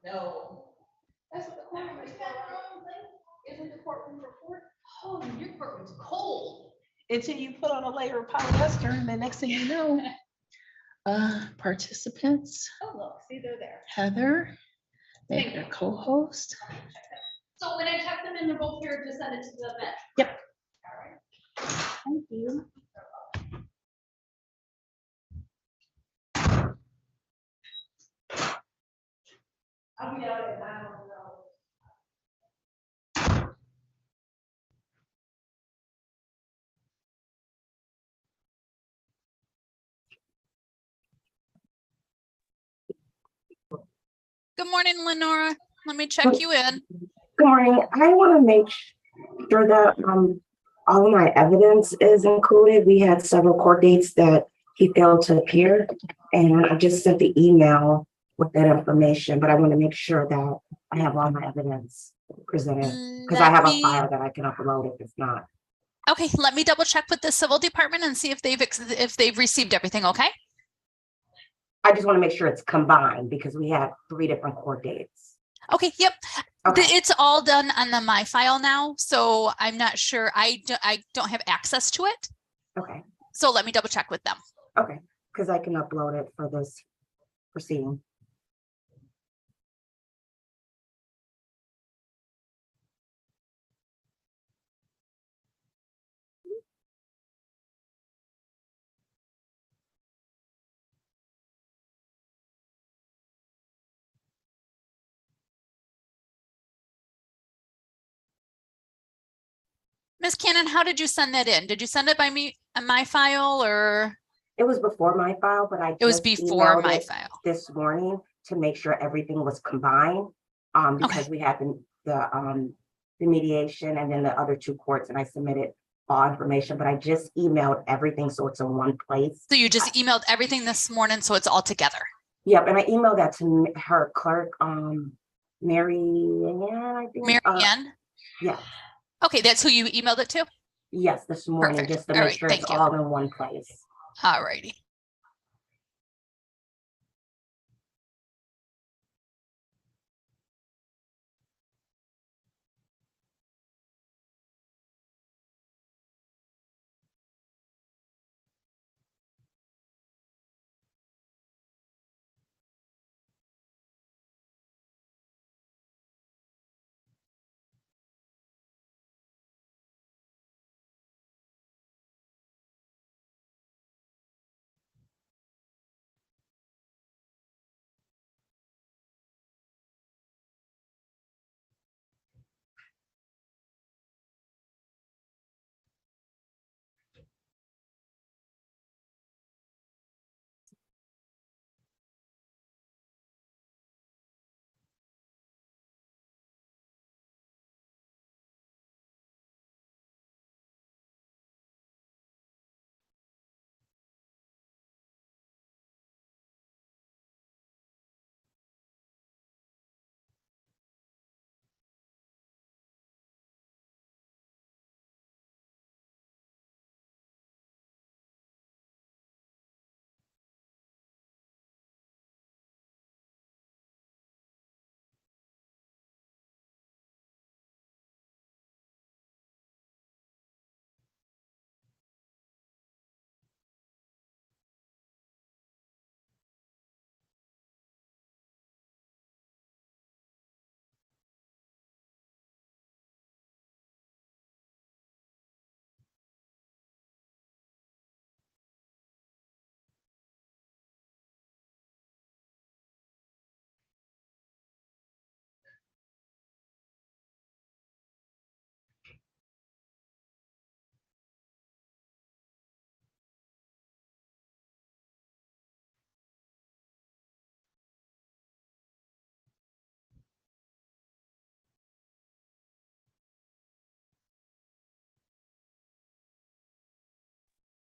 No. That's what the courtroom is for. Isn't the courtroom for court? Oh, your courtroom's cold. Until you put on a layer of polyester, and the next thing you know. Participants. Oh, look, see, they're there. Heather, maybe their co-host. So when I check them in, they're both here to send it to the bench. Yep. All right. Thank you. I'll be out at 9 on the road. Good morning, Lenora. Let me check you in. Good morning. I want to make sure that all of my evidence is included. We had several court dates that he failed to appear, and I just sent the email with that information, but I want to make sure that I have all my evidence presented because I have a file that I can upload if it's not. Okay, let me double check with the civil department and see if they've received everything, okay? I just want to make sure it's combined because we have 3 different court dates. Okay, yep. Okay. It's all done on the My File now, so I'm not sure. I don't have access to it. Okay. So let me double check with them. Okay, because I can upload it for this proceeding. Ms. Cannon, how did you send that in? Did you send it by me on My File or? It was before My File, but I It was just before emailed My it File this morning to make sure everything was combined. Because we had the mediation and then the other 2 courts, and I submitted all information, but I just emailed everything so it's in one place. So you just emailed everything this morning, so it's all together. Yep, and I emailed that to her clerk, Mary Ann, I think. Mary Ann? Yeah. Okay, that's who you emailed it to? Yes, this morning, Perfect. just to All make right, sure it's thank you. all in one place. All righty.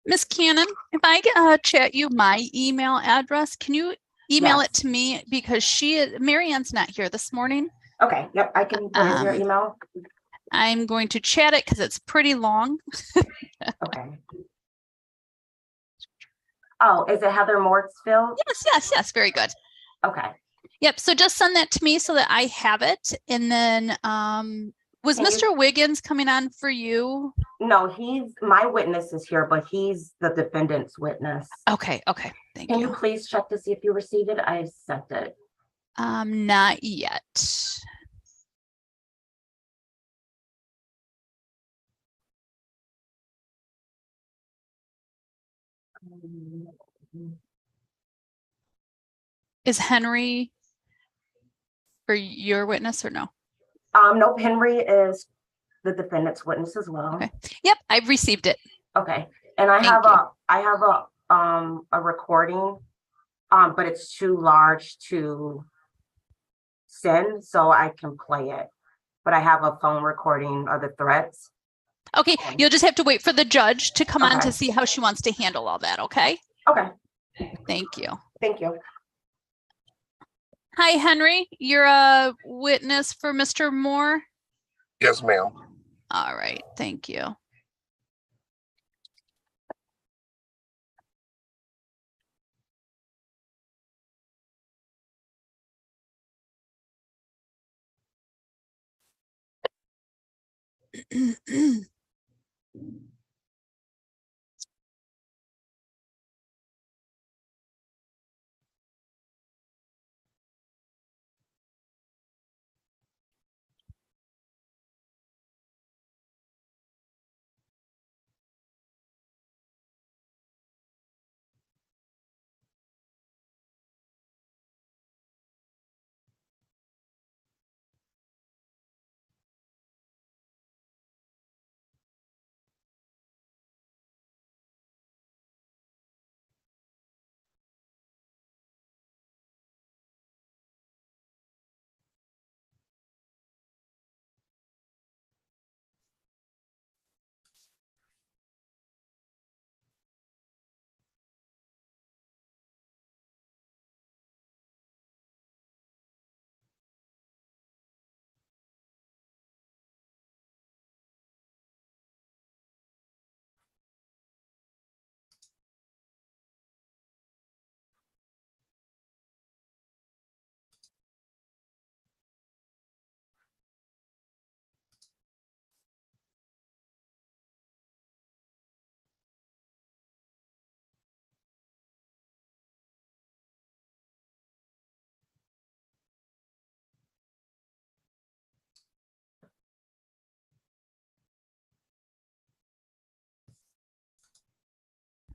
Ms. Cannon, if I chat you my email address, can you email it to me? Because Mary Ann's not here this morning. Okay, yep, I can. What is your email? I'm going to chat it because it's pretty long. Okay. Oh, is it Heather Mortsfield? Yes. Very good. Okay. Yep. So just send that to me so that I have it. And then was Can you- Mr. Wiggins coming on for you? No, my witness is here, but he's the defendant's witness. Okay. Okay. Thank Can you you. please check to see if you received it? I sent it. Not yet. Is Henry for your witness or no? Nope, Henry is the defendant's witness as well. Okay. Yep, I've received it. Okay, and I have a recording, but it's too large to send, so I can play it. But I have a phone recording of the threats. Okay, you'll just have to wait for the judge to come on Okay. to see how she wants to handle all that, okay? Okay, Thank you. thank you. Hi, Henry. You're a witness for Mr. Moore? Yes, ma'am. All right, thank you.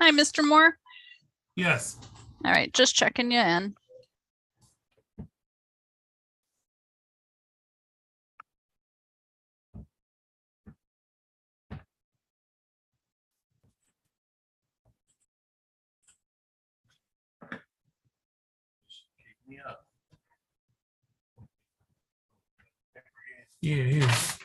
Hi, Mr. Moore. Yes. All right, just checking you in. Yeah, it is.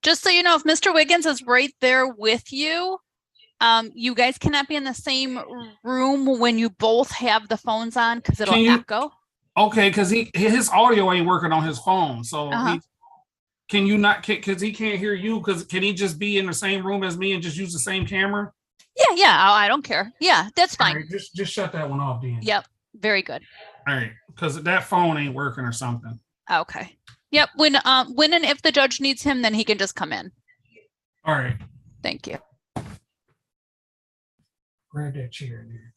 Just so you know, if Mr. Wiggins is right there with you, you guys cannot be in the same room when you both have the phones on because it'll Can you- echo. Okay, because his audio ain't working on his phone. So can you not, because he can't hear you, because can he just be in the same room as me and just use the same camera? Yeah, I don't care. Yeah, that's All fine. right, just shut that one off, then. Yep, very good. All right, because that phone ain't working or something. Okay. Yep. When and if the judge needs him, then he can just come in. All right, Thank you. grab that chair there.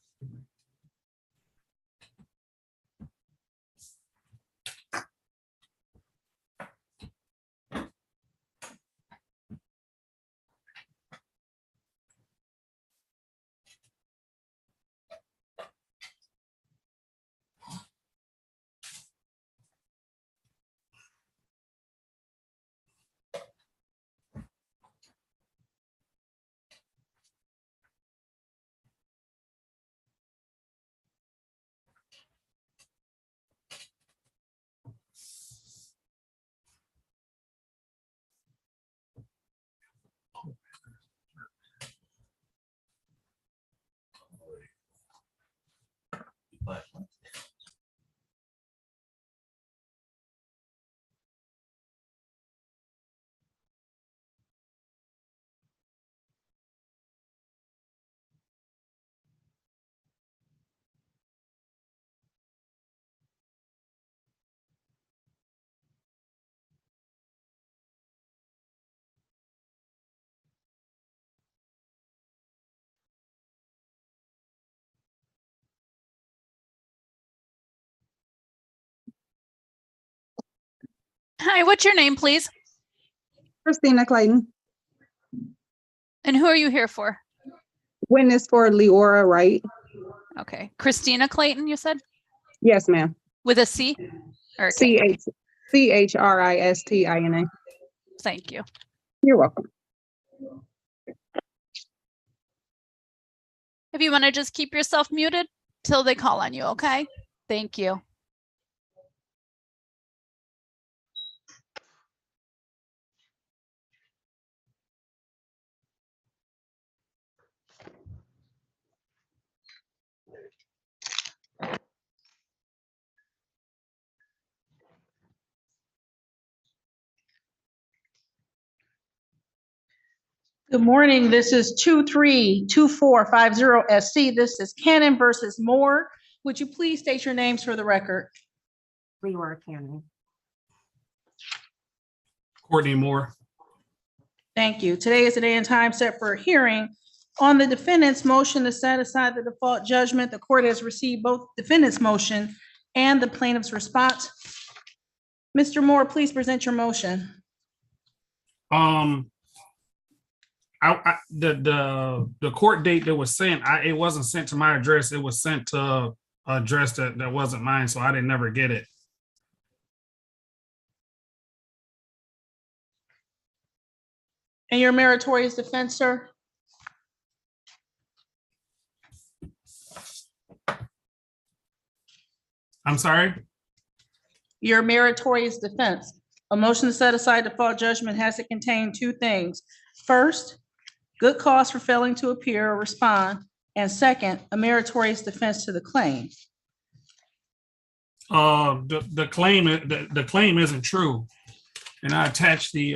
Hi, what's your name, please? Christina Clayton, And who are you here for? witness for Leora Wright. Okay. Christina Clayton, you said? Yes, ma'am. With a C? Or a K? Christina. Thank you. You're welcome. If you want to just keep yourself muted till they call on you, okay? Thank you. Good morning. This is 232450 SC. This is Cannon versus Moore. Would you please state your names for the record? Leora Cannon. Courtney Moore. Thank you. Today is the day and time set for a hearing on the defendant's motion to set aside the default judgment. The court has received both defendant's motion and the plaintiff's response. Mr. Moore, please present your motion. The court date that was sent, it wasn't sent to my address. It was sent to an address that wasn't mine, so I didn't never get it. And your meritorious defense, sir? I'm sorry? Your meritorious defense. A motion to set aside default judgment has to contain two things. First, good cause for failing to appear or respond. And second, a meritorious defense to the claim. The claim isn't true. And I attached the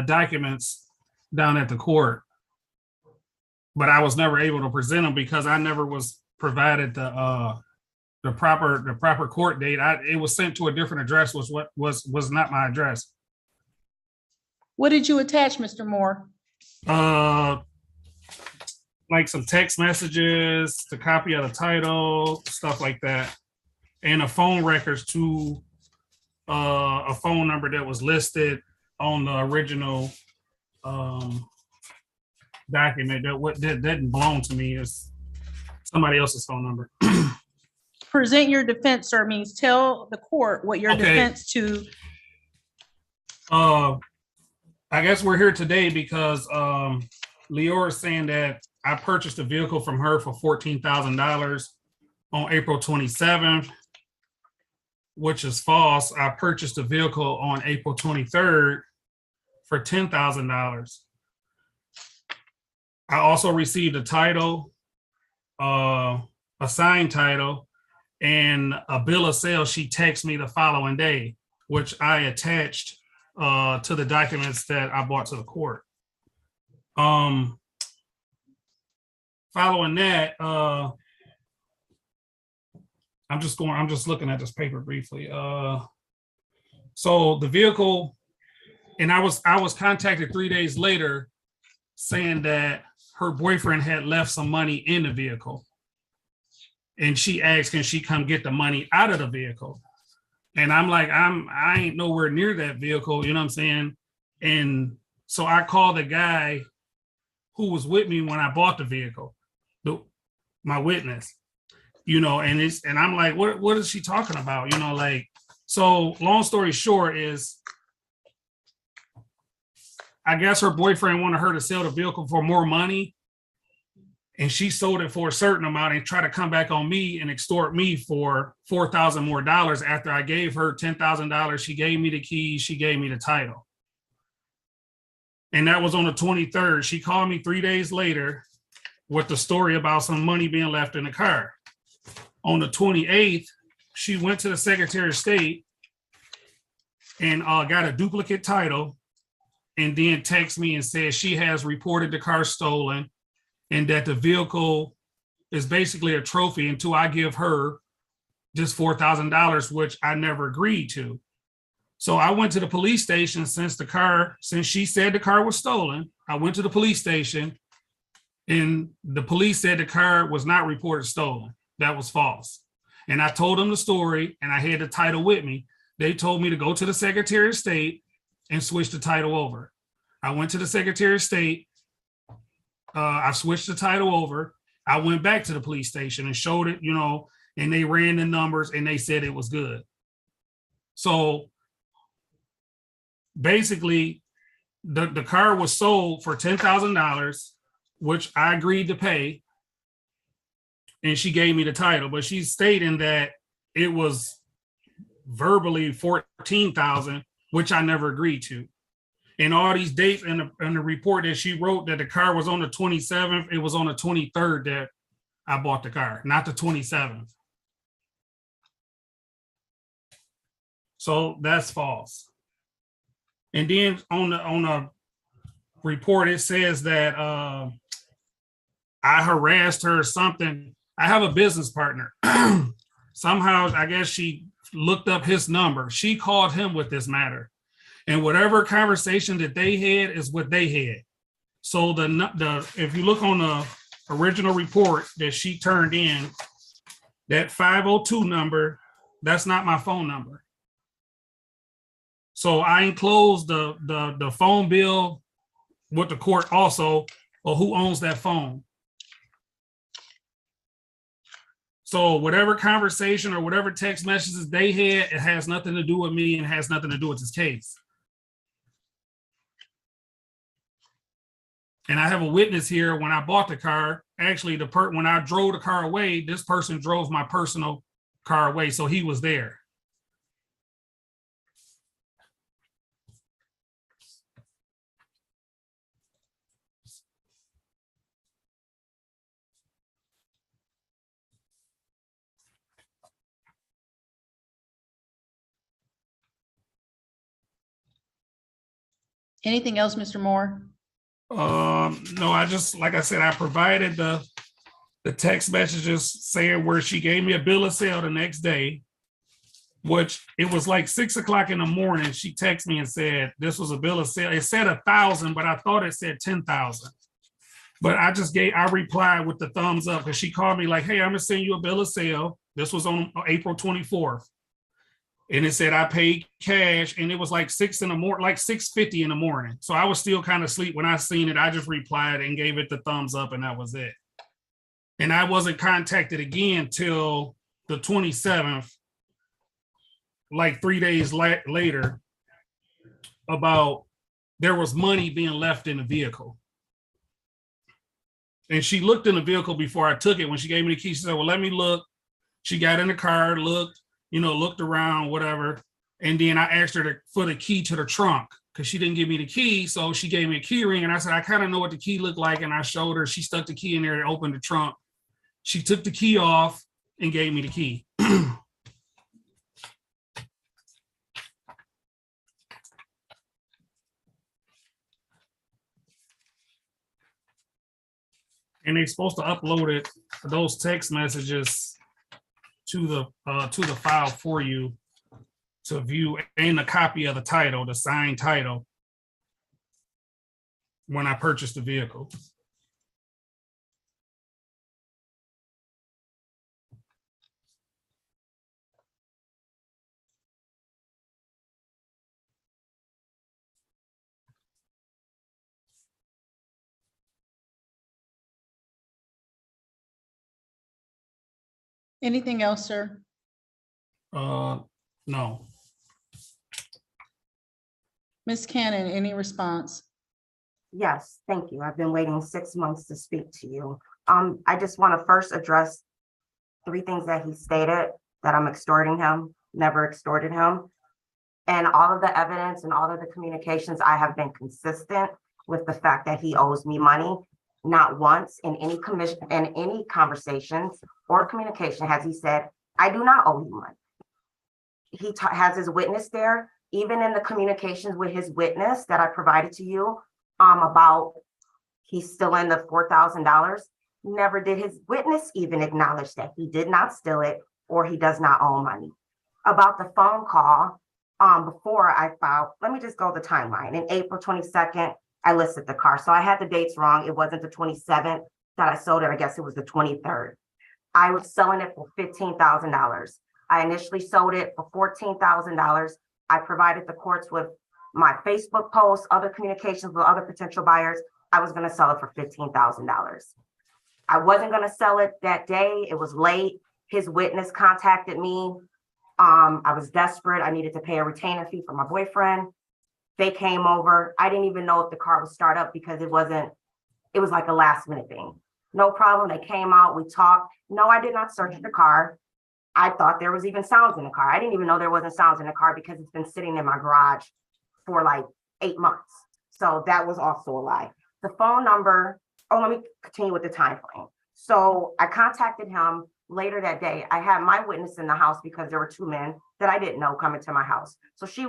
documents down at the court, but I was never able to present them because I never was provided the proper court date. It was sent to a different address, was not my address. What did you attach, Mr. Moore? Like some text messages, the copy of the title, stuff like that, and the phone records to a phone number that was listed on the original document that didn't belong to me. It's somebody else's phone number. Present your defense, sir, means tell the court what your defense to. I guess we're here today because Leora is saying that I purchased a vehicle from her for $14,000 on April 27th, which is false. I purchased a vehicle on April 23rd for $10,000. I also received a title, a signed title, and a bill of sale. She texted me the following day, which I attached to the documents that I brought to the court. following that, I'm just looking at this paper briefly. So the vehicle, and I was contacted 3 days later saying that her boyfriend had left some money in the vehicle. And she asked, can she come get the money out of the vehicle? And I'm like, I ain't nowhere near that vehicle, you know what I'm saying? And so I called the guy who was with me when I bought the vehicle, my witness, you know, and I'm like, what is she talking about? You know, like, so long story short is, I guess her boyfriend wanted her to sell the vehicle for more money. And she sold it for a certain amount and tried to come back on me and extort me for $4,000 more after I gave her $10,000. She gave me the keys. She gave me the title. And that was on the 23rd. She called me 3 days later with the story about some money being left in the car. On the 28th, she went to the Secretary of State and got a duplicate title and then texted me and said she has reported the car stolen and that the vehicle is basically a trophy until I give her just $4,000, which I never agreed to. So I went to the police station since she said the car was stolen. I went to the police station and the police said the car was not reported stolen. That was false. And I told them the story and I had the title with me. They told me to go to the Secretary of State and switch the title over. I went to the Secretary of State. I switched the title over. I went back to the police station and showed it, you know, and they ran the numbers and they said it was good. So basically, the car was sold for $10,000, which I agreed to pay. And she gave me the title, but she's stating that it was verbally $14,000, which I never agreed to. And all these dates in the report that she wrote that the car was on the 27th, it was on the 23rd that I bought the car, not the 27th. So that's false. And then on the report, it says that I harassed her or something. I have a business partner. Somehow, I guess she looked up his number. She called him with this matter. And whatever conversation that they had is what they had. So if you look on the original report that she turned in, that 502 number, that's not my phone number. So I enclosed the phone bill with the court also, or who owns that phone. So whatever conversation or whatever text messages they had, it has nothing to do with me and has nothing to do with this case. And I have a witness here. When I bought the car, actually, when I drove the car away, this person drove my personal car away, so he was there. Anything else, Mr. Moore? No, I just, like I said, I provided the text messages saying where she gave me a bill of sale the next day, which it was like 6 o'clock in the morning. She texted me and said, this was a bill of sale. It said 1,000, but I thought it said 10,000. But I replied with the thumbs up because she called me like, hey, I'm gonna send you a bill of sale. This was on April 24th. And it said I paid cash, and it was like 6 in the morning, like 6:50 in the morning. So I was still kind of asleep when I seen it. I just replied and gave it the thumbs up, and that was it. And I wasn't contacted again till the 27th, like 3 days later, about there was money being left in the vehicle. And she looked in the vehicle before I took it. When she gave me the key, she said, well, let me look. She got in the car, looked, looked around, whatever. And then I asked her for the key to the trunk because she didn't give me the key. So she gave me a key ring. And I said, I kind of know what the key looked like. And I showed her. She stuck the key in there and opened the trunk. She took the key off and gave me the key. and they're supposed to upload it, those text messages to the file for you to view, and a copy of the title, the signed title, when I purchased the vehicle. Anything else, sir? No. Ms. Cannon, any response? Yes, thank you. I've been waiting 6 months to speak to you. I just want to first address 3 things that he stated, that I'm extorting him, never extorted him. And all of the evidence and all of the communications, I have been consistent with the fact that he owes me money. Not once in any conversations or communication has he said, I do not owe you money. He has his witness there, even in the communications with his witness that I provided to you, about he's still in the $4,000. Never did his witness even acknowledge that he did not steal it or he does not owe money. About the phone call, before I filed, let me just go the timeline. In April 22nd, I listed the car. So I had the dates wrong. It wasn't the 27th that I sold it. I guess it was the 23rd. I was selling it for $15,000. I initially sold it for $14,000. I provided the courts with my Facebook posts, other communications with other potential buyers. I was going to sell it for $15,000. I wasn't going to sell it that day. It was late. His witness contacted me. I was desperate. I needed to pay a retainer fee for my boyfriend. They came over. I didn't even know if the car would start up because it was like a last minute thing. No problem. They came out. We talked. No, I did not search the car. I thought there was even sounds in the car. I didn't even know there wasn't sounds in the car because it's been sitting in my garage for like 8 months. So that was also a lie. The phone number, let me continue with the time frame. So I contacted him later that day. I had my witness in the house because there were 2 men that I didn't know coming to my house. So she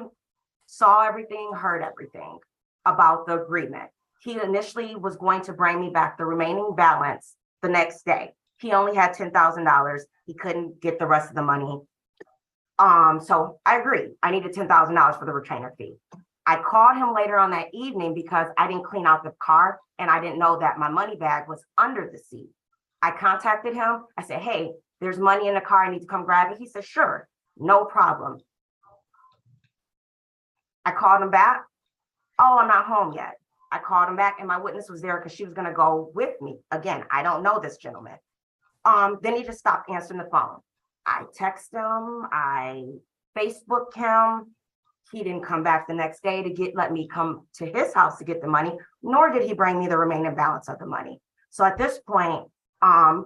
saw everything, heard everything about the agreement. He initially was going to bring me back the remaining balance the next day. He only had $10,000. He couldn't get the rest of the money. So I agreed. I needed $10,000 for the retainer fee. I called him later on that evening because I didn't clean out the car and I didn't know that my money bag was under the seat. I contacted him. I said, hey, there's money in the car. I need to come grab it. He said, sure, no problem. I called him back. Oh, I'm not home yet. I called him back and my witness was there because she was going to go with me. Again, I don't know this gentleman. Then he just stopped answering the phone. I texted him. I Facebooked him. He didn't come back the next day to let me come to his house to get the money, nor did he bring me the remaining balance of the money. So at this point, I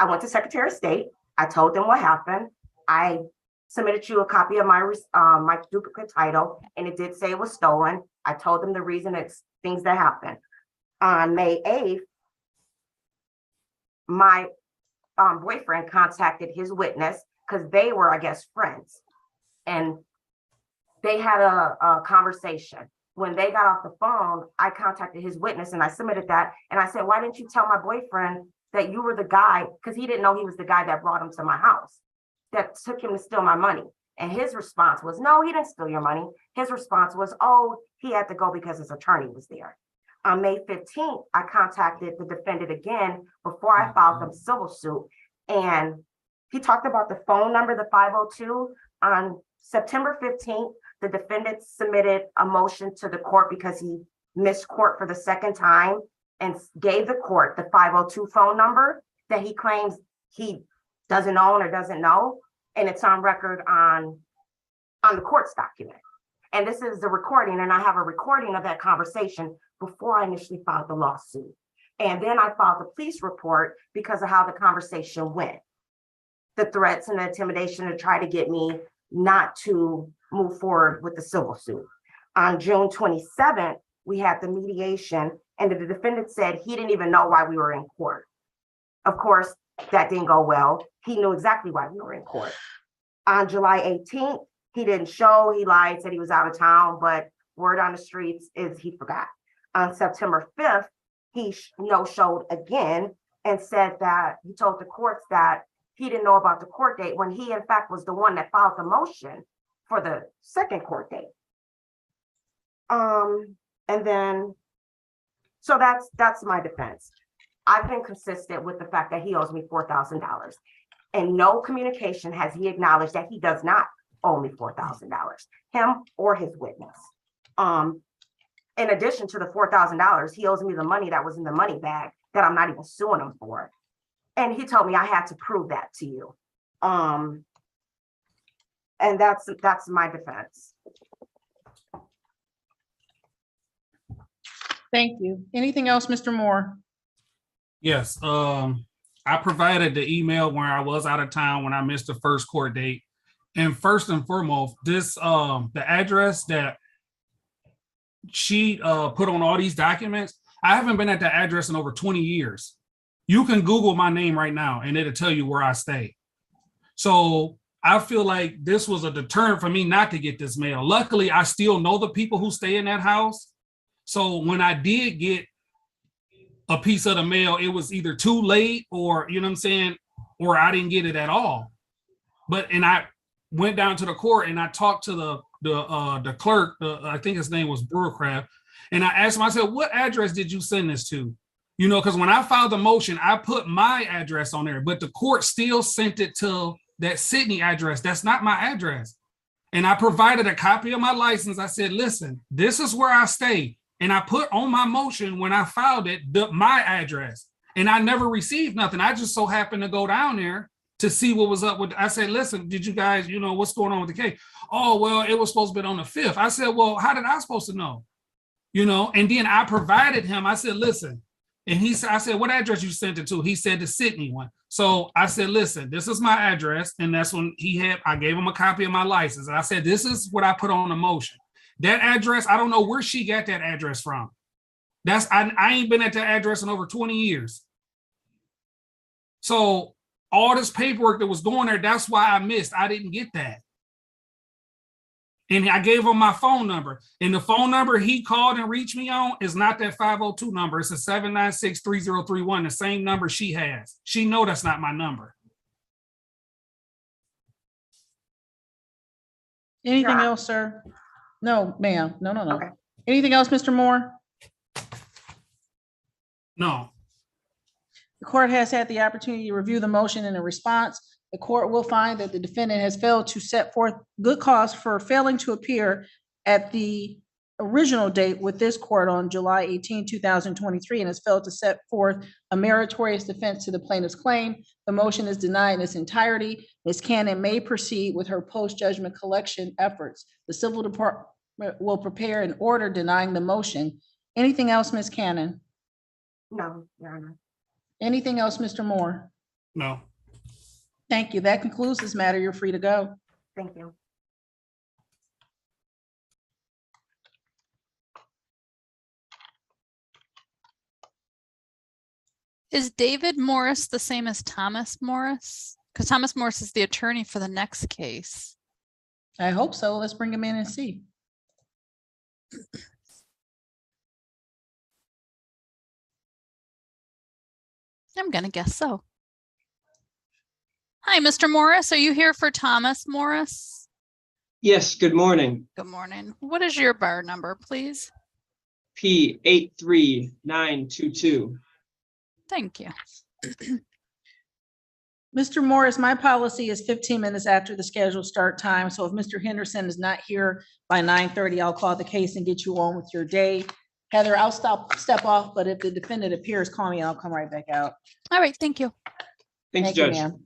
went to Secretary of State. I told them what happened. I submitted you a copy of my duplicate title, and it did say it was stolen. I told them the reason, it's things that happened. On May 8th, my boyfriend contacted his witness because they were, I guess, friends. And they had a conversation. When they got off the phone, I contacted his witness and I submitted that. And I said, why didn't you tell my boyfriend that you were the guy? Because he didn't know he was the guy that brought him to my house, that took him to steal my money. And his response was, no, he didn't steal your money. His response was, oh, he had to go because his attorney was there. On May 15th, I contacted the defendant again before I filed the civil suit. And he talked about the phone number, the 502. On September 15th, the defendant submitted a motion to the court because he missed court for the second time and gave the court the 502 phone number that he claims he doesn't own or doesn't know. And it's on record on the court's document. And this is the recording, and I have a recording of that conversation before I initially filed the lawsuit. And then I filed the police report because of how the conversation went. The threats and the intimidation to try to get me not to move forward with the civil suit. On June 27th, we had the mediation, and the defendant said he didn't even know why we were in court. Of course, that didn't go well. He knew exactly why we were in court. On July 18th, he didn't show. He lied, said he was out of town, but word on the streets is he forgot. On September 5th, he no-showed again and said that he told the courts that he didn't know about the court date when he in fact was the one that filed the motion for the second court date. And then, so that's my defense. I've been consistent with the fact that he owes me $4,000. And no communication has he acknowledged that he does not owe me $4,000, him or his witness. In addition to the $4,000, he owes me the money that was in the money bag that I'm not even suing him for. And he told me I had to prove that to you. And that's my defense. Thank you. Anything else, Mr. Moore? Yes, I provided the email where I was out of town when I missed the first court date. And first and foremost, this the address that she put on all these documents, I haven't been at that address in over 20 years. You can Google my name right now and it'll tell you where I stay. So I feel like this was a deterrent for me not to get this mail. Luckily, I still know the people who stay in that house. So when I did get a piece of the mail, it was either too late or, you know what I'm saying, or I didn't get it at all. And I went down to the court and I talked to the clerk, I think his name was Brewercraft, and I asked him, I said, what address did you send this to? You know, because when I filed the motion, I put my address on there, but the court still sent it to that Sydney address. That's not my address. And I provided a copy of my license. I said, listen, this is where I stay. And I put on my motion when I filed it, my address. And I never received nothing. I just so happened to go down there to see what was up with. I said, listen, did you guys, you know, what's going on with the case? Oh, well, it was supposed to be on the 5th. I said, well, how did I supposed to know? You know, and then I provided him, I said, listen, and he said, I said, what address you sent it to? He said the Sydney one. So I said, listen, this is my address. And that's when I gave him a copy of my license. And I said, this is what I put on the motion. That address, I don't know where she got that address from. I ain't been at that address in over 20 years. So all this paperwork that was going there, that's why I missed. I didn't get that. And I gave him my phone number. And the phone number he called and reached me on is not that 502 number. It's a 796-3031, the same number she has. She know that's not my number. Anything Yeah. else, sir? No, ma'am. No. Okay. Anything else, Mr. Moore? No. The court has had the opportunity to review the motion and the response. The court will find that the defendant has failed to set forth good cause for failing to appear at the original date with this court on July 18, 2023, and has failed to set forth a meritorious defense to the plaintiff's claim. The motion is denied in its entirety. Ms. Cannon may proceed with her post-judgment collection efforts. The civil department will prepare an order denying the motion. Anything else, Ms. Cannon? No, Your Honor. Anything else, Mr. Moore? No. Thank you. That concludes this matter. You're free to go. Thank you. Is David Morris the same as Thomas Morris? Because Thomas Morris is the attorney for the next case. I hope so. Let's bring him in and see. I'm gonna guess so. Hi, Mr. Morris. Are you here for Thomas Morris? Yes, good morning. Good morning. What is your bar number, please? P83922. Thank you. Mr. Morris, my policy is 15 minutes after the scheduled start time. So if Mr. Henderson is not here by 9:30, I'll call the case and get you on with your day. Heather, I'll step off, but if the defendant appears, call me and I'll come right back out. All right, thank you. Thanks, Thank you, Judge. ma'am.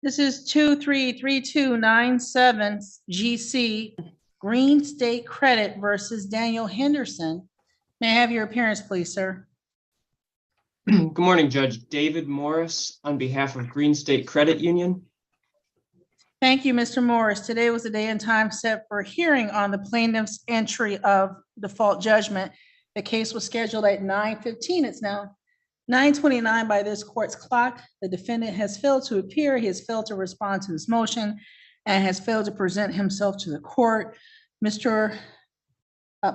This is 233297 GC Green State Credit versus Daniel Henderson. May I have your appearance, please, sir? Good morning, Judge. David Morris on behalf of Green State Credit Union. Thank you, Mr. Morris. Today was the day and time set for a hearing on the plaintiff's entry of default judgment. The case was scheduled at 9:15. It's now 9:29 by this court's clock. The defendant has failed to appear. He has failed to respond to this motion and has failed to present himself to the court. Mr.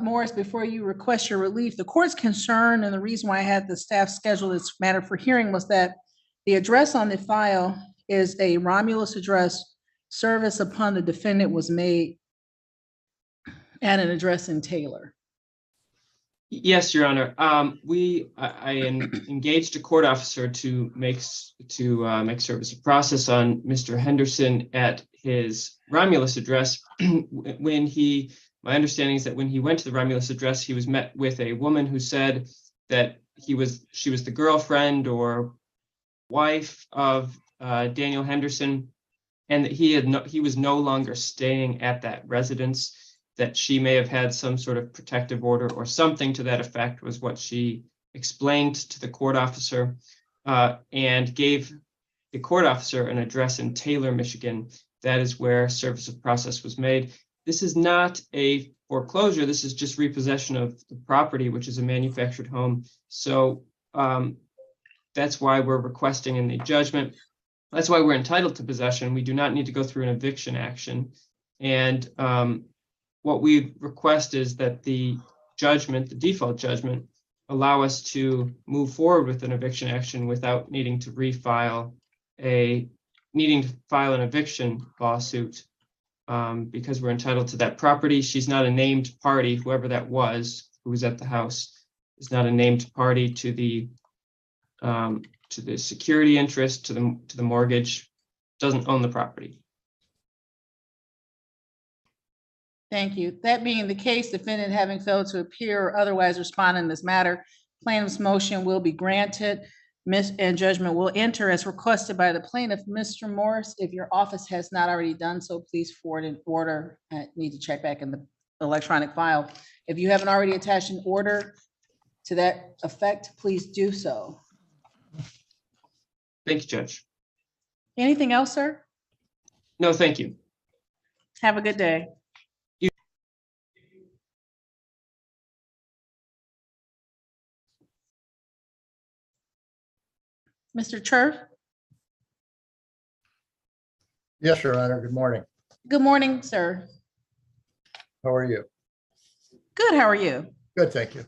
Morris, before you request your relief, the court's concern and the reason why I had the staff schedule this matter for hearing was that the address on the file is a Romulus address. Service upon the defendant was made at an address in Taylor. Yes, Your Honor. I engaged a court officer to make service of process on Mr. Henderson at his Romulus address. My understanding is that when he went to the Romulus address, he was met with a woman who said that she was the girlfriend or wife of Daniel Henderson, and that he was no longer staying at that residence, that she may have had some sort of protective order or something to that effect, was what she explained to the court officer, and gave the court officer an address in Taylor, Michigan. That is where service of process was made. This is not a foreclosure. This is just repossession of the property, which is a manufactured home. So that's why we're requesting in the judgment. That's why we're entitled to possession. We do not need to go through an eviction action. And what we request is that the judgment, the default judgment, allow us to move forward with an eviction action without needing to file an eviction lawsuit, because we're entitled to that property. She's not a named party. Whoever that was who was at the house is not a named party to the security interest, to the mortgage, doesn't own the property. Thank you. That being the case, defendant having failed to appear or otherwise respond in this matter, plaintiff's motion will be granted. And judgment will enter as requested by the plaintiff. Mr. Morris, if your office has not already done so, please forward an order. I need to check back in the electronic file. If you haven't already attached an order to that effect, please do so. Thank you, Judge. Anything else, sir? No, thank you. Have a good day. Mr. Cherf? Yes, Your Honor. Good morning. Good morning, sir. How are you? Good, how are you? Good, thank you.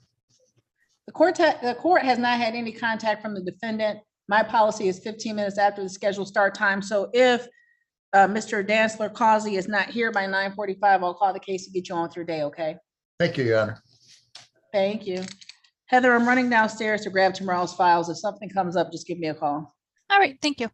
The court has not had any contact from the defendant. My policy is 15 minutes after the scheduled start time. So if Mr. Dantzler Causey is not here by 9:45, I'll call the case to get you on through your day, okay? Thank you, Your Honor. Thank you. Heather, I'm running downstairs to grab tomorrow's files. If something comes up, just give me a call. All right, thank you.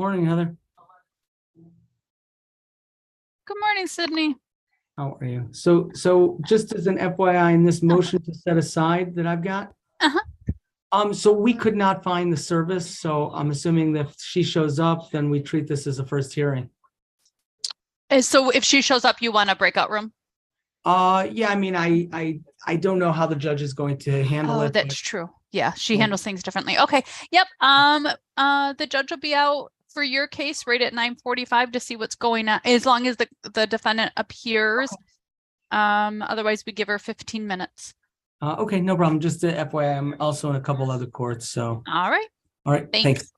Morning, Heather. Good morning, Sydney. How are you? So just as an FYI, in this motion to set aside that I've got. So we could not find the service, so I'm assuming that if she shows up, then we treat this as a first hearing. So if she shows up, you want a breakout room? Yeah, I mean, I don't know how the judge is going to handle Oh, it. that's true. Yeah, she Oh. handles things differently. Okay. Yep. The judge will be out for your case right at 9:45 to see what's going on, as long as the defendant appears. Otherwise we give her 15 minutes. Okay, no problem. Just the FYI, I'm also in a couple other courts, so. All right. All right, Thanks. thanks.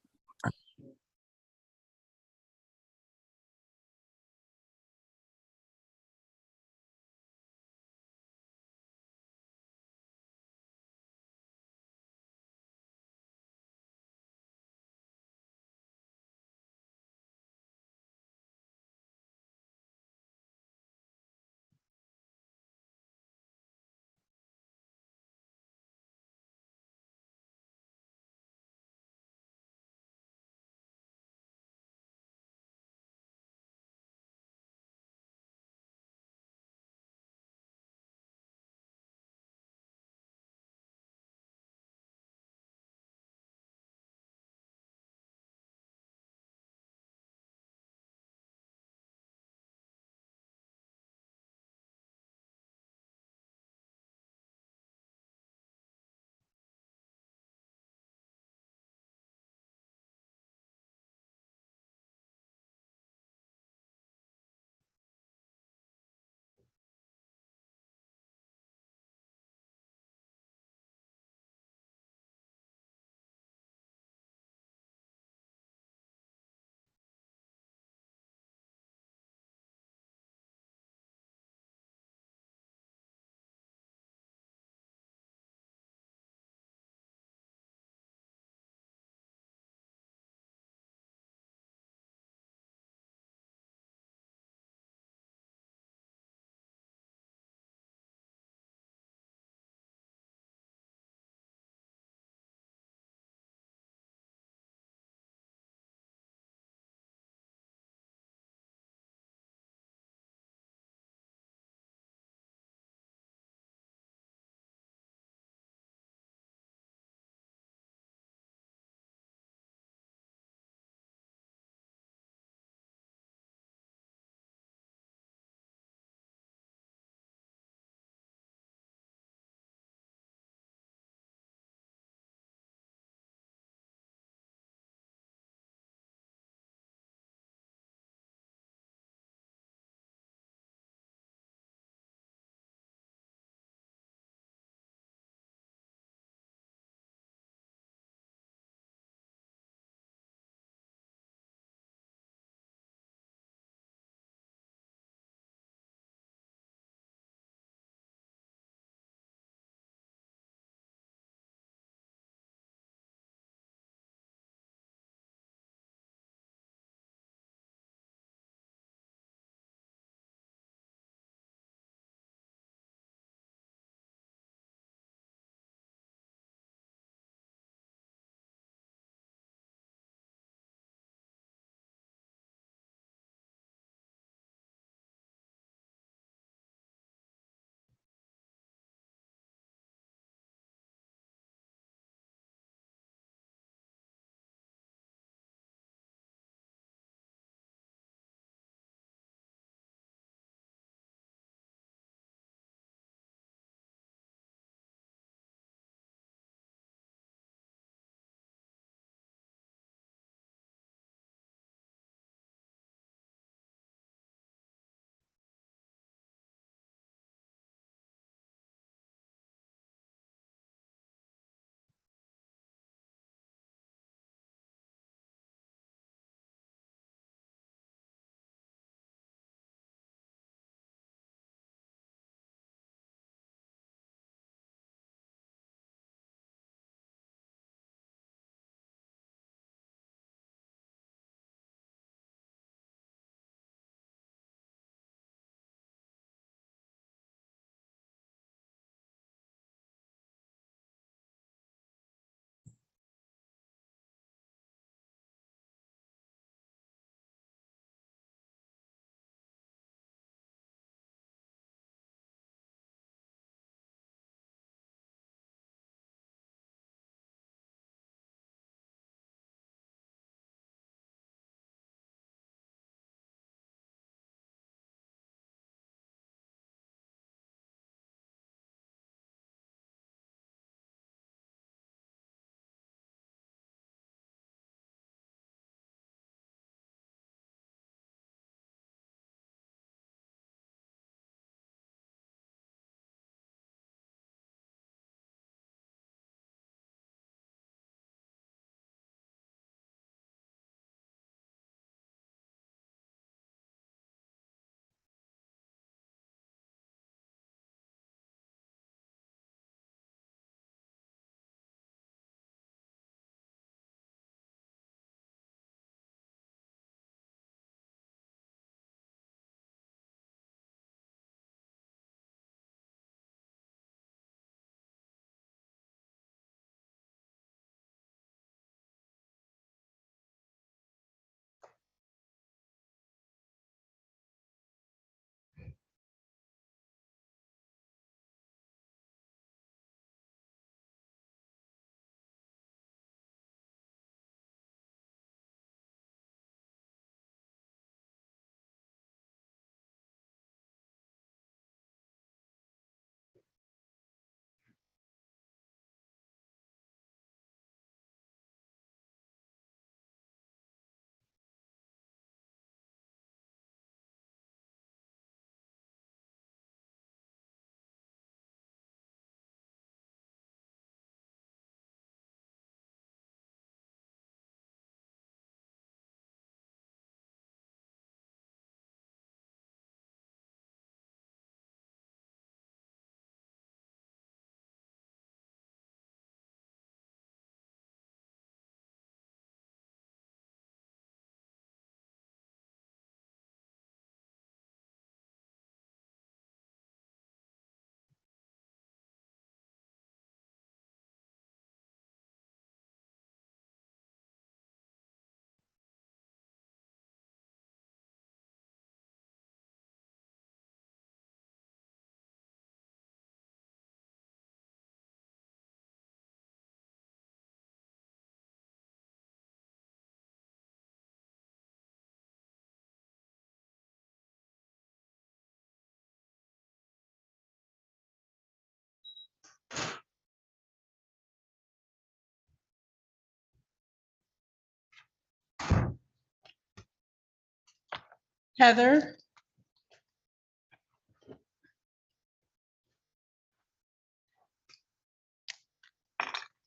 Heather?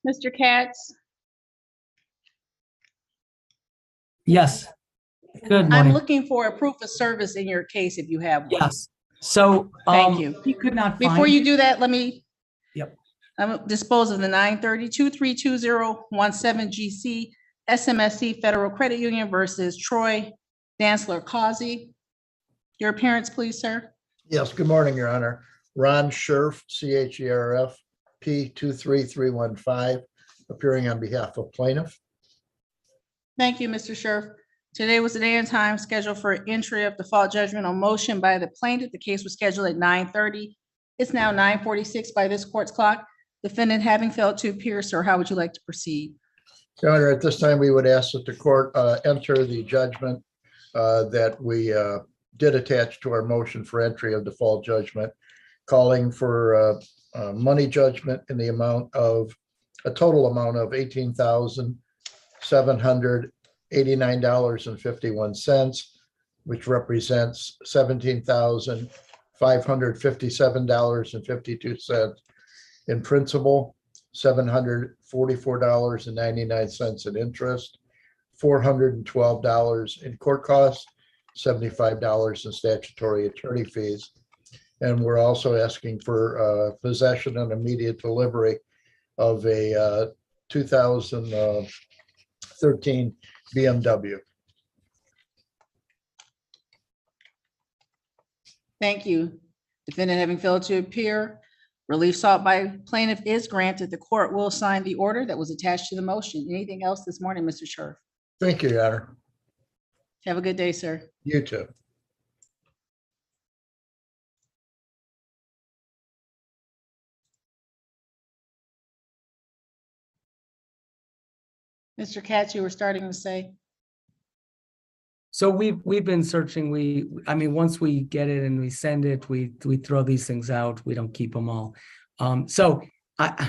Mr. Katz? Yes. Good I'm morning. looking for a proof of service in your case if you have one. Yes. So, Thank you. we could not Before find you it. do that, let me. Yep. Dispose of the 930-232017 GC SMSC Federal Credit Union versus Troy Dantzler Causey. Your appearance, please, sir. Yes, good morning, Your Honor. Ron Scherf, CHERF, P 23315, appearing on behalf of plaintiff. Thank you, Mr. Scherf. Today was the day and time scheduled for entry of default judgment on motion by the plaintiff. The case was scheduled at 9:30. It's now 9:46 by this court's clock. Defendant having failed to appear, sir, how would you like to proceed? Your Honor, at this time, we would ask that the court enter the judgment that we did attach to our motion for entry of default judgment, calling for money judgment in the amount of, a total amount of $18,789.51, which represents $17,557.52 in principal, $744.99 in interest, $412 in court costs, $75 in statutory attorney fees. And we're also asking for possession and immediate delivery of a 2013 BMW. Thank you. Defendant having failed to appear, relief sought by plaintiff is granted. The court will sign the order that was attached to the motion. Anything else this morning, Mr. Scherf? Thank you, Your Honor. Have a good day, sir. You too. Mr. Katz, you were starting to say? So we've been searching. I mean, once we get it and we send it, we throw these things out. We don't keep them all. So I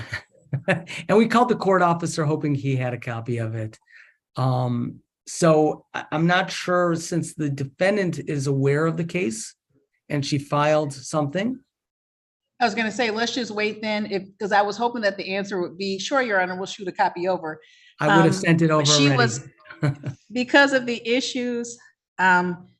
and we called the court officer hoping he had a copy of it. So I'm not sure, since the defendant is aware of the case and she filed something. I was gonna say, let's just wait then, because I was hoping that the answer would be, sure, Your Honor, we'll shoot a copy over. I would have sent it over She already. was, because of the issues,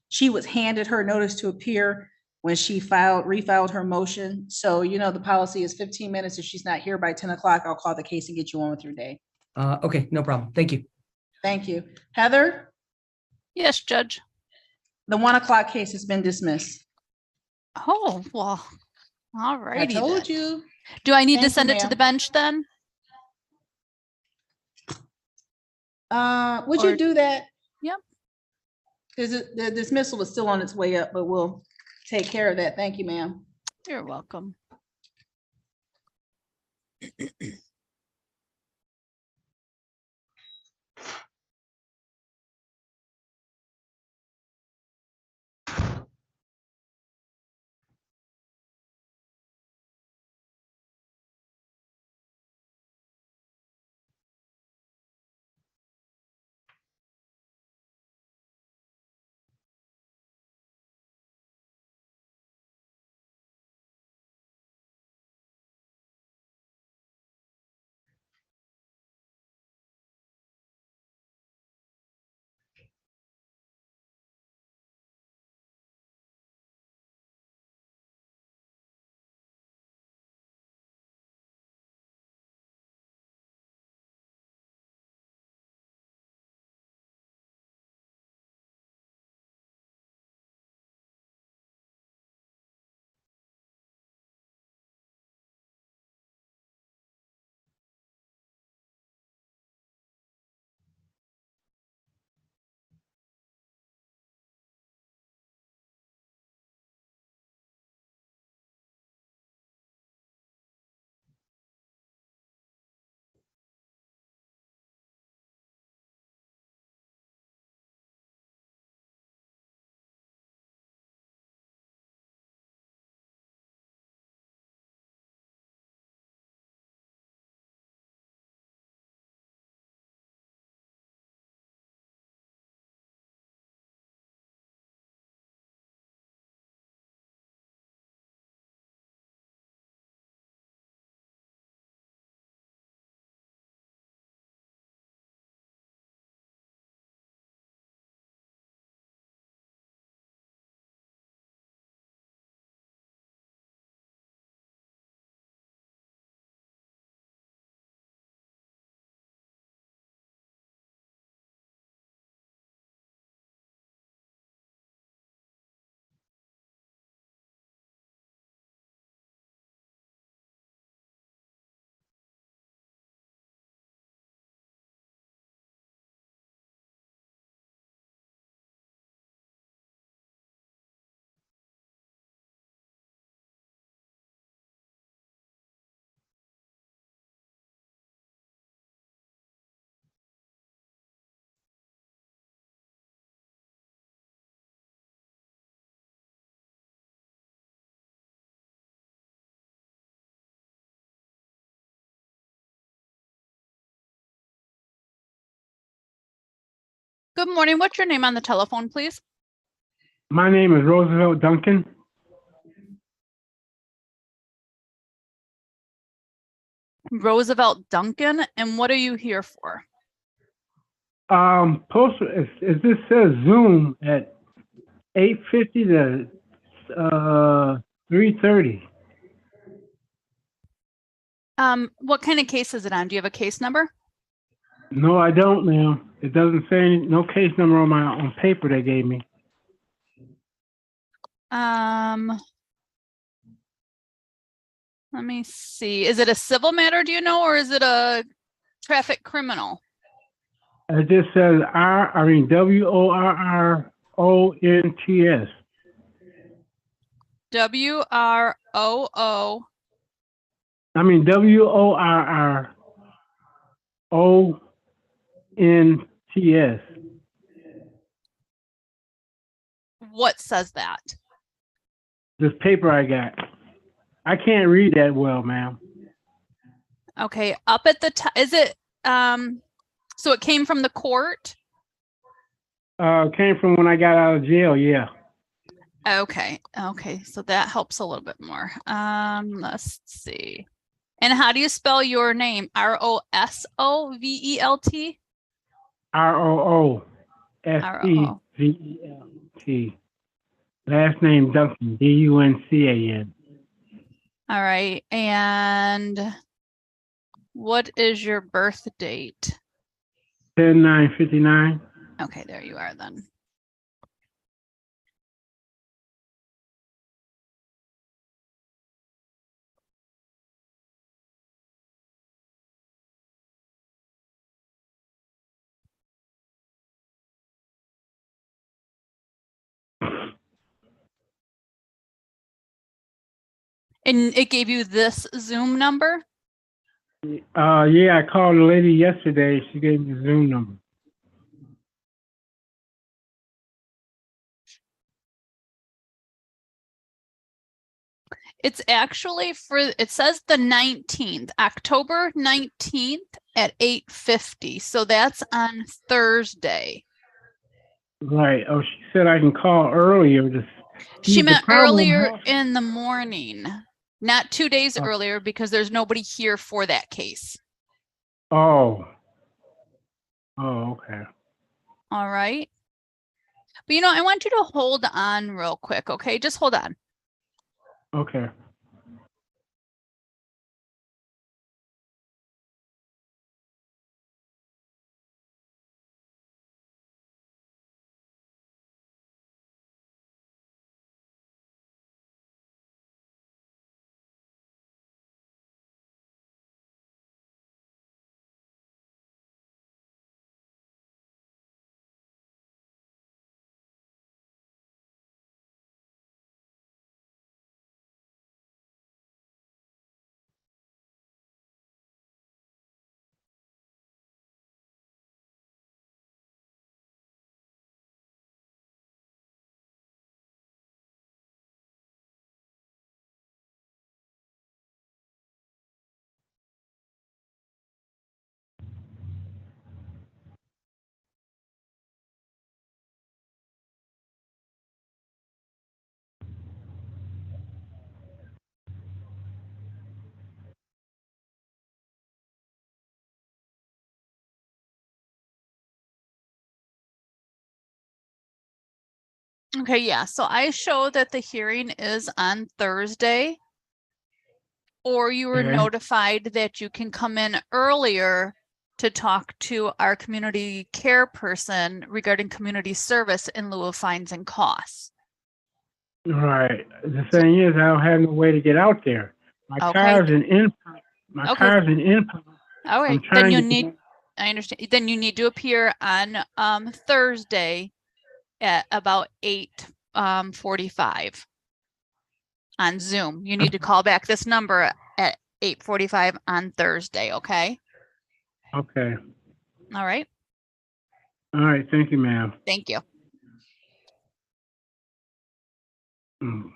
she was handed her notice to appear when she refiled her motion. So, you know, the policy is 15 minutes. If she's not here by 10 o'clock, I'll call the case and get you on with your day. Okay, no problem. Thank you. Thank you. Heather, Yes, Judge. the 1 o'clock case has been dismissed. Oh, well, all I righty told then. you. Do I need Thank to you, send it to ma'am. the bench then? Would Or- you do that? Yep. Because the dismissal is still on its way up, but we'll take care of that. Thank you, ma'am. You're welcome. Good morning. What's your name on the telephone, please? My name is Roosevelt Duncan. Roosevelt Duncan, and what are you here for? This says Zoom at 8:50 to 3:30. What kind of case is it on? Do you have a case number? No, I don't, ma'am. It doesn't say no case number on paper they gave me. Let me see. Is it a civil matter, do you know, or is it a traffic criminal? It just says WORRONTS. WROO. I mean WORRONTS. What says that? This paper I got. I can't read that well, ma'am. Okay, up at the top, is it, so it came from the court? Came from when I got out of jail, yeah. Okay, so that helps a little bit more. Let's see. And how do you spell your name? ROSOVELT? ROOSEVELT. Last name Duncan, DUNCAN. All right, and what is your birth date? 10/9/59. Okay, there you are then. And it gave you this Zoom number? Yeah, I called a lady yesterday. She gave me the Zoom number. It's actually it says the 19th, October 19th at 8:50. So that's on Thursday. Right. Oh, she said I can call earlier. She The meant problem earlier was- in the morning, not 2 days earlier, because there's nobody here for that case. Oh. Oh, okay. All right. But I want you to hold on real quick, okay? Just hold on. Okay. Okay, yeah. So I show that the hearing is on Thursday, or you were Okay. notified that you can come in earlier to talk to our community care person regarding community service in lieu of fines and costs. Right. The thing is, I don't have no way to get out there. My Okay. car's in impound. My Okay. car's in impound. All right, trying then you to get need, I understand. Then you need to appear on Thursday at about 8:45 on Zoom. You need to call back this number at 8:45 on Thursday, okay? Okay. All right, All right. Thank you, ma'am. thank you. Mm.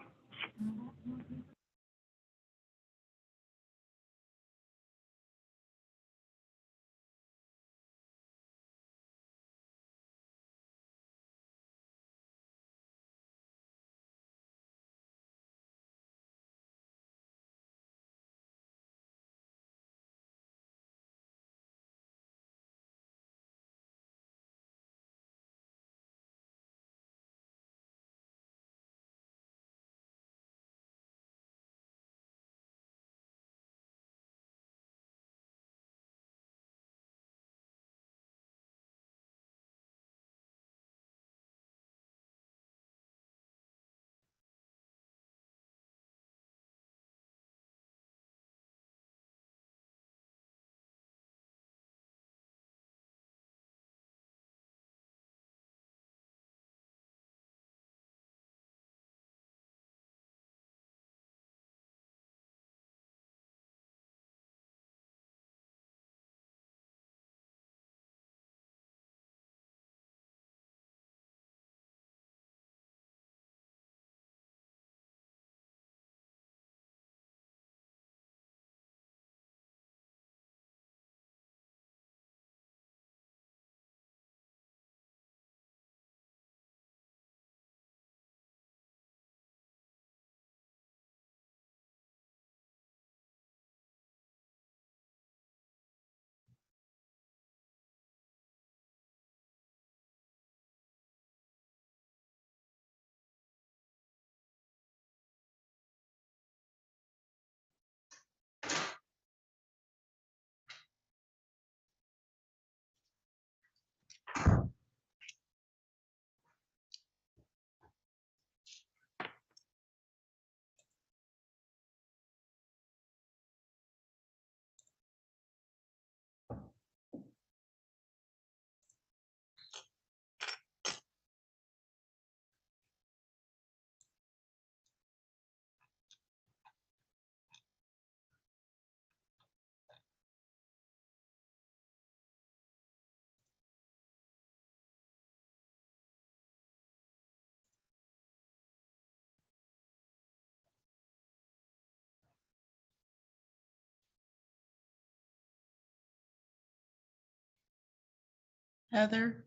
Heather?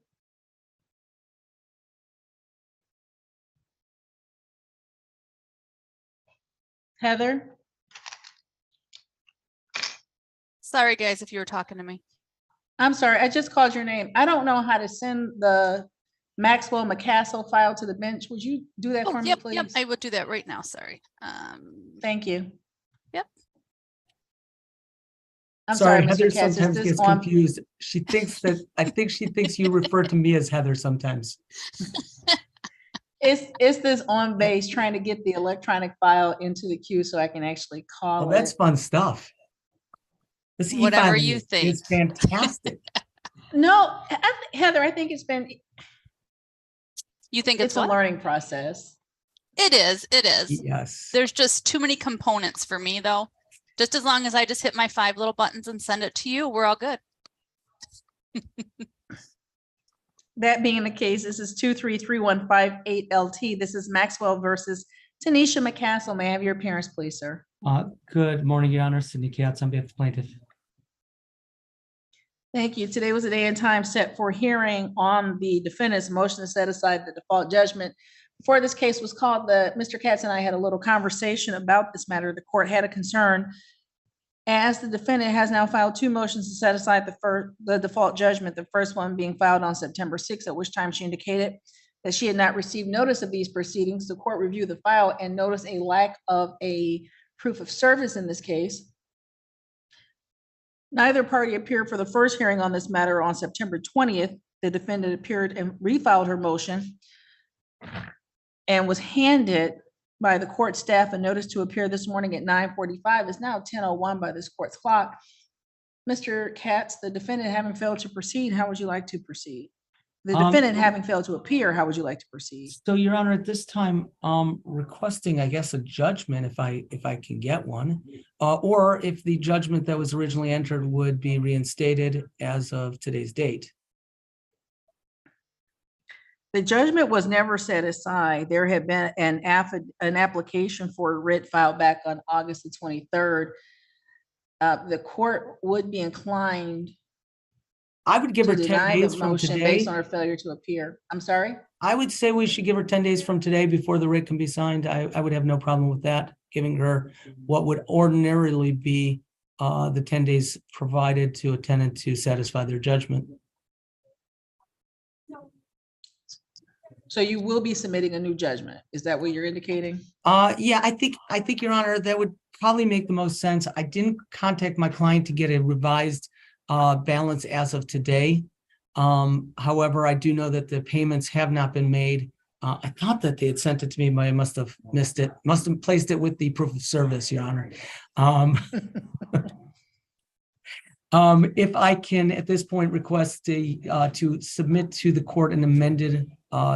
Heather? Sorry, guys, if you were talking to me. I'm sorry, I just called your name. I don't know how to send the Maxwell McCassell file to the bench. Would you do that Oh, for me, yep, please? yep, I will do that right now, sorry. Thank you. Yep. I'm sorry, Heather Mr. Katz, is sometimes this gets on? confused. I think she thinks you refer to me as Heather sometimes. Is this on base trying to get the electronic file into the queue so I can actually Oh, call that's it? fun stuff. This Whatever e-filing you think. is fantastic. No, Heather, I think it's You think it's a what? learning process. It is, it is. Yes. There's just too many components for me, though. Just as long as I just hit my 5 little buttons and send it to you, we're all good. That being the case, this is 233-158 LT. This is Maxwell versus Tanisha McCassell. May I have your appearance, please, sir? Good morning, Your Honor. Sidney Katz on behalf of the plaintiff. Thank you. Today was a day and time set for hearing on the defendant's motion to set aside the default judgment. Before this case was called, Mr. Katz and I had a little conversation about this matter. The court had a concern. As the defendant has now filed 2 motions to set aside the default judgment, the first one being filed on September 6th, at which time she indicated that she had not received notice of these proceedings. The court reviewed the file and noticed a lack of a proof of service in this case. Neither party appeared for the first hearing on this matter on September 20th. The defendant appeared and refiled her motion and was handed by the court staff a notice to appear this morning at 9:45. It's now 10:01 by this court's clock. Mr. Katz, the defendant having failed to proceed, how would you like to proceed? The defendant having failed to appear, how would you like to proceed? So, Your Honor, at this time, requesting, I guess, a judgment if I can get one, or if the judgment that was originally entered would be reinstated as of today's date. The judgment was never set aside. There had been an application for a writ filed back on August the 23rd. The court would be inclined I would give to her 10 deny days the from motion today. based on her failure to appear. I'm sorry? I would say we should give her 10 days from today before the writ can be signed. I would have no problem with that, giving her what would ordinarily be the 10 days provided to a tenant to satisfy their judgment. So you will be submitting a new judgment. Is that what you're indicating? Yeah, I think, Your Honor, that would probably make the most sense. I didn't contact my client to get a revised balance as of today. However, I do know that the payments have not been made. I thought that they had sent it to me, but I must have missed it. Must have placed it with the proof of service, Your Honor. If I can, at this point, request to submit to the court an amended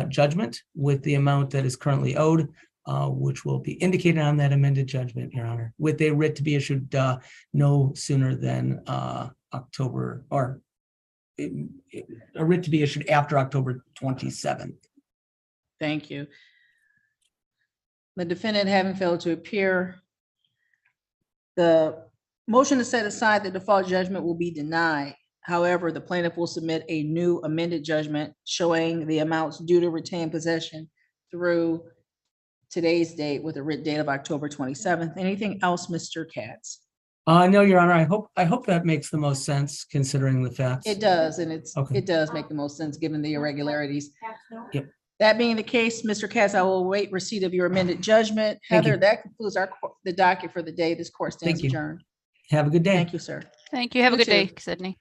judgment with the amount that is currently owed, which will be indicated on that amended judgment, Your Honor, with a writ to be issued no sooner than October, or a writ to be issued after October 27th. Thank you. The defendant having failed to appear, the motion to set aside the default judgment will be denied. However, the plaintiff will submit a new amended judgment showing the amounts due to retain possession through today's date with a writ date of October 27th. Anything else, Mr. Katz? No, Your Honor, I hope that makes the most sense considering the facts. It does, and Okay. it does make the most sense given the irregularities. Yep. That being the case, Mr. Katz, I will await receipt of your amended judgment. Thank you. Heather, that concludes the docket for the day. This court stands Thank you. adjourned. Have a good day. Thank you, sir. Thank you. Have a You good day, too. Sydney.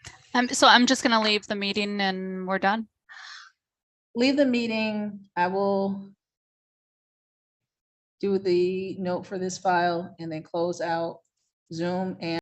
So I'm just going to leave the meeting and we're done. Leave the meeting. I will do the note for this file and then close out Zoom and